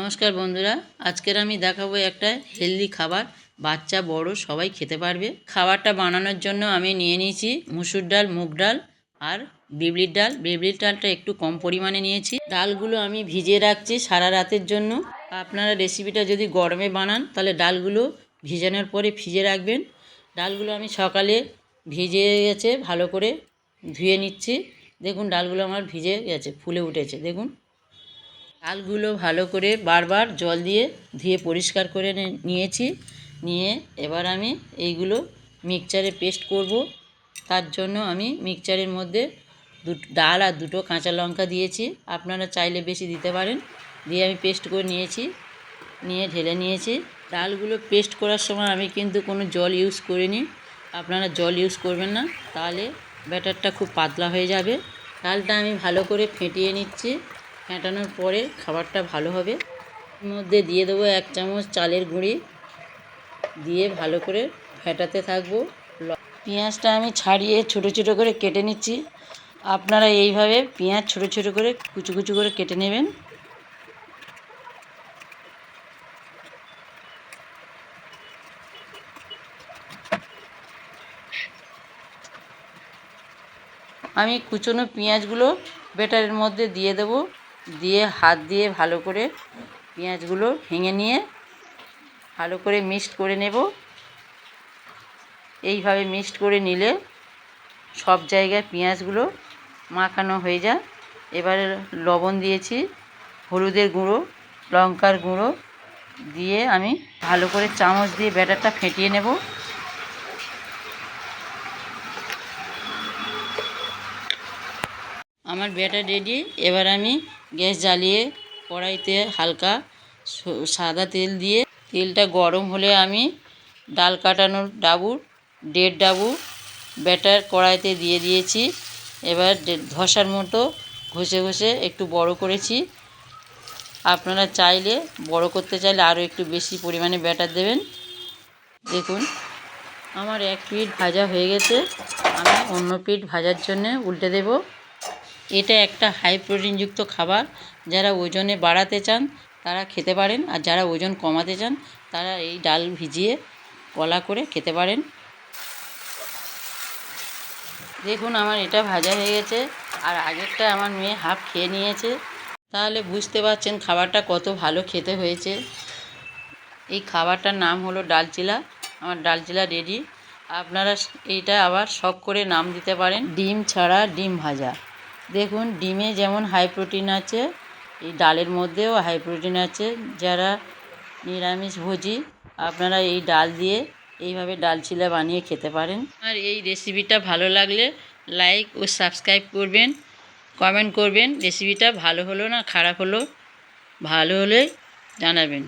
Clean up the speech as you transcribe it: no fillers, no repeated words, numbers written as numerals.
নমস্কার বন্ধুরা, আজকের আমি দেখাবো একটা হেলদি খাবার। বাচ্চা বড় সবাই খেতে পারবে। খাবারটা বানানোর জন্য আমি নিয়ে নিয়েছি মুসুর ডাল, মুগ ডাল আর বিউলির ডাল। বিউলির ডালটা একটু কম পরিমাণে নিয়েছি। ডালগুলো আমি ভিজিয়ে রাখছি সারা রাতের জন্য। আপনারা রেসিপিটা যদি গরমে বানান তাহলে ডালগুলো ভিজানোর পরে ভিজে রাখবেন। ডালগুলো আমি সকালে ভিজে গেছে, ভালো করে ধুয়ে নিচ্ছি। দেখুন ডালগুলো আমার ভিজে গেছে, ফুলে উঠেছে। দেখুন ডালগুলো ভালো করে বারবার জল দিয়ে ধুয়ে পরিষ্কার করে নিয়েছি। নিয়ে এবার আমি এইগুলো মিক্সচারে পেস্ট করব। তার জন্য আমি মিক্সচারের মধ্যে ডাল আর দুটো কাঁচা লঙ্কা দিয়েছি। আপনারা চাইলে বেশি দিতে পারেন। দিয়ে আমি পেস্ট করে নিয়েছি, নিয়ে ঢেলে নিয়েছি। ডালগুলো পেস্ট করার সময় আমি কিন্তু কোনো জল ইউজ করিনি। আপনারা জল ইউজ করবেন না, তাহলে ব্যাটারটা খুব পাতলা হয়ে যাবে। ডালটা আমি ভালো করে ফেটিয়ে নিচ্ছি। ফেটানোর পরে খাবারটা ভালো হবে। এর মধ্যে দিয়ে দেবো 1 চামচ চালের গুঁড়ি, দিয়ে ভালো করে ফেটাতে থাকবো। পেঁয়াজটা আমি ছাড়িয়ে ছোটো ছোটো করে কেটে নিচ্ছি। আপনারা এইভাবে পেঁয়াজ ছোটো ছোটো করে কুচু কুচু করে কেটে নেবেন। আমি কুচনো পেঁয়াজগুলো ব্যাটারের মধ্যে দিয়ে দেব। দিয়ে হাত দিয়ে ভালো করে পেঁয়াজগুলো ভেঙে নিয়ে ভালো করে মিক্সড করে নেব। এইভাবে মিক্সড করে নিলে সব জায়গায় পেঁয়াজগুলো মাখানো হয়ে যায়। এবারে লবণ দিয়েছি, হলুদের গুঁড়ো, লঙ্কার গুঁড়ো দিয়ে আমি ভালো করে চামচ দিয়ে ব্যাটারটা ফেটিয়ে নেব। আমার ব্যাটার রেডি। এবার আমি গ্যাস জ্বালিয়ে কড়াইতে হালকা সাদা তেল দিয়ে, তেলটা গরম হলে আমি ডাল কাটানোর ডাবুর 1.5 ডাবু ব্যাটার কড়াইতে দিয়ে দিয়েছি। এবার ধসার মতো ঘষে ঘষে একটু বড় করেছি। আপনারা চাইলে বড় করতে চাইলে আরও একটু বেশি পরিমাণে ব্যাটার দেবেন। দেখুন আমার এক পিঠ ভাজা হয়ে গেছে। আমি অন্য পিঠ ভাজার জন্যে উল্টে দেব। এটা একটা হাই প্রোটিনযুক্ত খাবার। যারা ওজনে বাড়াতে চান তারা খেতে পারেন, আর যারা ওজন কমাতে চান তারা এই ডাল ভিজিয়ে কলা করে খেতে পারেন। দেখুন আমার এটা ভাজা হয়ে গেছে, আর আগেরটা আমার মেয়ে হাফ খেয়ে নিয়েছে। তাহলে বুঝতে পারছেন খাবারটা কত ভালো খেতে হয়েছে। এই খাবারটার নাম হলো ডাল চিলা। আমার ডাল চিলা রেডি। আপনারা এইটা আবার শখ করে নাম দিতে পারেন ডিম ছাড়া ডিম ভাজা। দেখুন ডিমে যেমন হাই প্রোটিন আছে, এই ডালের মধ্যেও হাই প্রোটিন আছে। যারা নিরামিষভোজী আপনারা এই ডাল দিয়ে এইভাবে ডাল চিলা বানিয়ে খেতে পারেন। আর এই রেসিপিটা ভালো লাগলে লাইক ও সাবস্ক্রাইব করবেন, কমেন্ট করবেন রেসিপিটা ভালো হলো না খারাপ হলো। ভালো হলে জানাবেন।